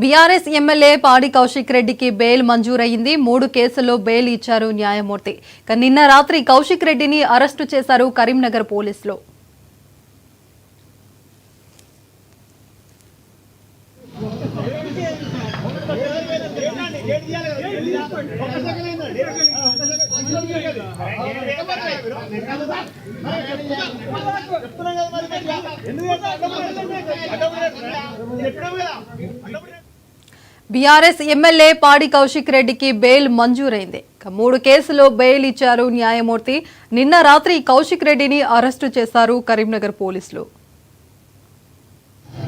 BRS MLA పాడి కౌశిక్ రెడ్డికి bail మంజూరైంది. 3 కేసుల్లో బెయిల్ ఇచ్చారు న్యాయమూర్తి. నిన్న రాత్రి కౌశిక్ రెడ్డిని అరెస్టు చేశారు కరీంనగర్ పోలీసులు. బీఆర్ఎస్ ఎమ్మెల్యే పాడి కౌశిక్ రెడ్డికి బెయిల్ మంజూరైంది. 3 కేసుల్లో బెయిల్ ఇచ్చారు న్యాయమూర్తి. నిన్న రాత్రి కౌశిక్ రెడ్డిని అరెస్టు చేశారు కరీంనగర్ పోలీసులు.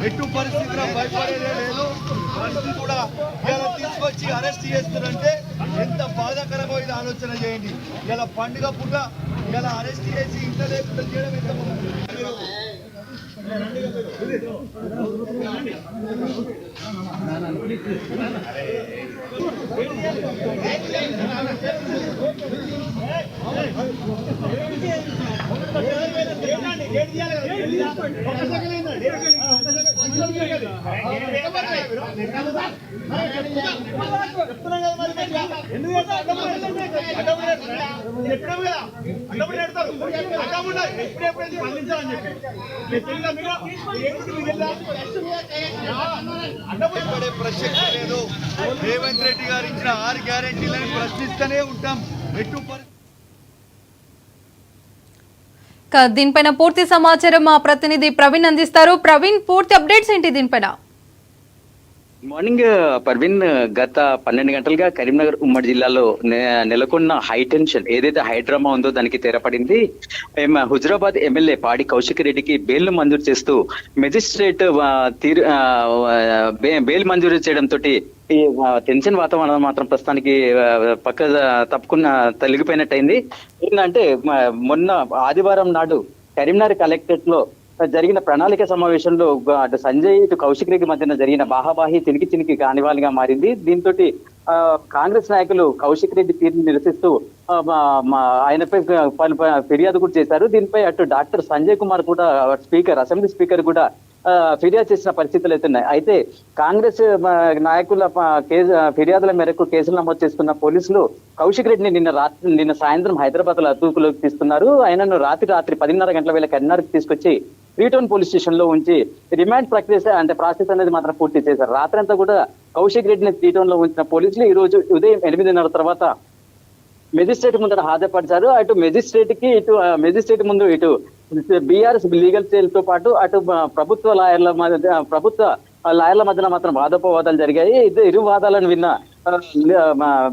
ఎటు పరిస్థితిలో భయపడేదే లేదు. కూడా ఇలా తీసుకొచ్చి అరెస్ట్ చేస్తారంటే ఎంత బాధాకరమో ఇది ఆలోచన చేయండి. ఇలా పండుగ పూట ఇలా అరెస్ట్ చేసి ఇంత లేకుండా చేయడం ఎంత ప్రసక్తి లేదు. రేవంత్ రెడ్డి గారు ఇచ్చిన 6 గ్యారెంటీలను ప్రశ్నిస్తూనే ఉంటాం. దీనిపైన పూర్తి సమాచారం మా ప్రతినిధి ప్రవీణ్ అందిస్తారు. ప్రవీణ్, పూర్తి అప్డేట్స్ ఏంటి దీనిపైన? మార్నింగ్ పర్వీన్, గత 12 గంటలుగా కరీంనగర్ ఉమ్మడి జిల్లాలో నెలకొన్న హై టెన్షన్ ఏదైతే హైడ్రామా ఉందో దానికి తెరపడింది. హుజరాబాద్ ఎమ్మెల్యే పాడి కౌశిక్ రెడ్డికి బెయిల్ మంజూరు చేస్తూ మెజిస్ట్రేట్ బెయిల్ మంజూరు చేయడంతో ఈ టెన్షన్ వాతావరణం మాత్రం ప్రస్తుతానికి తొలగిపోయినట్టయింది. ఏంటంటే మొన్న ఆదివారం నాడు కరీంనగర్ కలెక్టరేట్ లో జరిగిన ప్రణాళిక సమావేశంలో అటు సంజయ్ ఇటు కౌశిక్ రెడ్డి మధ్యన జరిగిన బాహాబాహి చినికి కానివాలిగా మారింది. దీంతో కాంగ్రెస్ నాయకులు కౌశిక్ రెడ్డి తీరుని నిరసిస్తూ ఆయనపై పలు ఫిర్యాదు కూడా చేశారు. దీనిపై అటు డాక్టర్ సంజయ్ కుమార్ కూడా అసెంబ్లీ స్పీకర్ కూడా ఫిర్యాదు చేసిన పరిస్థితులు అవుతున్నాయి. అయితే కాంగ్రెస్ నాయకుల ఫిర్యాదుల మేరకు కేసులు నమోదు చేసుకున్న పోలీసులు కౌశిక్ రెడ్డిని నిన్న సాయంత్రం హైదరాబాద్ లో అదుపులోకి తీస్తున్నారు. ఆయనను రాత్రి 10:30 గంటల వేళ కరీంనగర్కి తీసుకొచ్చి 3 టౌన్ పోలీస్ స్టేషన్ లో ఉంచి రిమాండ్ ప్రాసెస్ అనేది మాత్రం పూర్తి చేశారు. రాత్రి అంతా కూడా కౌశిక్ రెడ్డిని 3 టౌన్ లో ఉంచిన పోలీసులు ఈ రోజు ఉదయం 8:30 తర్వాత మెజిస్ట్రేట్ ముందర హాజరుపరిచారు. అటు మెజిస్ట్రేట్ ముందు ఇటు బీఆర్ఎస్ లీగల్ సెల్ తో పాటు అటు ప్రభుత్వ లాయర్ల మధ్యన మాత్రం వాదోపవాదాలు జరిగాయి. ఇరు వాదాలను విన్న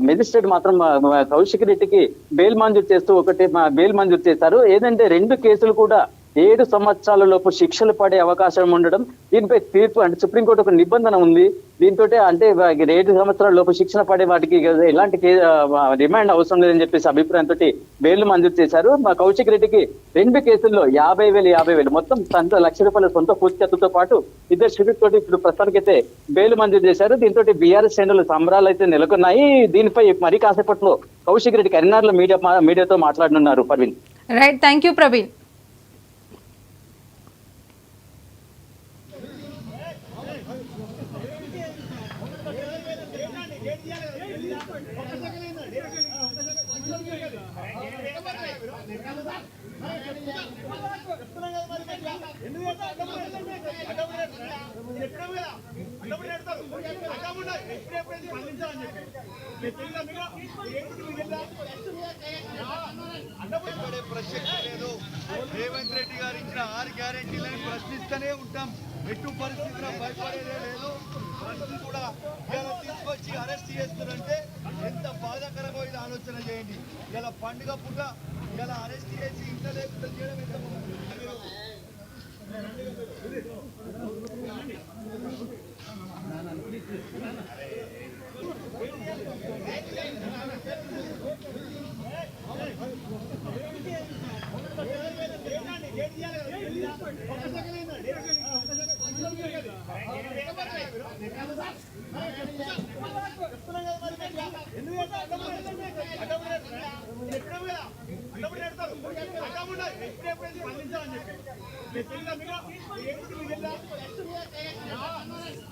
మెజిస్ట్రేట్ మాత్రం కౌశిక్ రెడ్డికి బెయిల్ మంజూరు చేశారు. ఏదంటే 2 కేసులు కూడా 7 సంవత్సరాల లోపు శిక్షలు పడే అవకాశం ఉండడం, దీనిపై తీర్పు అంటే సుప్రీంకోర్టు ఒక నిబంధన ఉంది. దీంతో అంటే 7 సంవత్సరాల లోపు శిక్షణ పడే వాటికి ఎలాంటి రిమాండ్ అవసరం లేదని చెప్పేసి అభిప్రాయంతో బెయిల్ మంజూరు చేశారు. కౌశిక్ రెడ్డికి 2 కేసుల్లో 50,000 మొత్తం ₹1,00,000 సొంత పూర్తితో పాటు 2 షూరిటీ తోటి ఇప్పుడు ప్రస్తుతానికైతే బెయిల్ మంజూరు చేశారు. దీంతో బీఆర్ఎస్ శ్రేణులు సంబరాలు అయితే నెలకొన్నాయి. దీనిపై మరి కాసేపట్లో కౌశిక్ రెడ్డి కరీంనగర్ లో మీడియాతో మాట్లాడనున్నారు. Parveen, right, thank you Praveen. ప్రసక్తి లేదు. రేవంత్ రెడ్డి గారు ఇచ్చిన 6 గ్యారెంటీలను ప్రశ్నిస్తూనే ఉంటాం. ఎటు పరిస్థితిలో భయపడేదే లేదు. కూడా ఇలా తీసుకొచ్చి అరెస్ట్ చేస్తారంటే ఎంత బాధాకరమో ఇది ఆలోచన చేయండి. ఇలా పండుగ పూట ఇలా అరెస్ట్ చేసి ఇంత లేకుండా చేయడం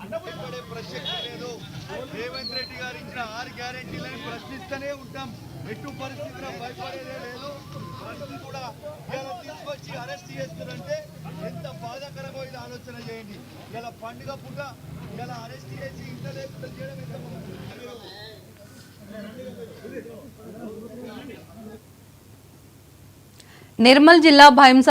ఎంత భయపడే ప్రసక్తి లేదు. రేవంత్ రెడ్డి గారు ఇచ్చిన 6 గ్యారెంటీలను ప్రశ్నిస్తూనే ఉంటాం. ఎటు పరిస్థితిలో భయపడేదే లేదు. ప్రశ్న కూడా ఇలా తీసుకొచ్చి అరెస్ట్ చేస్తున్నారంటే ఎంత బాధాకరమో ఇది ఆలోచన చేయండి. ఇలా పండుగ పూట ఇలా అరెస్ట్ చేసి ఇంత లేకుండా చేయడం ఎంత నిర్మల్ జిల్లా భైంస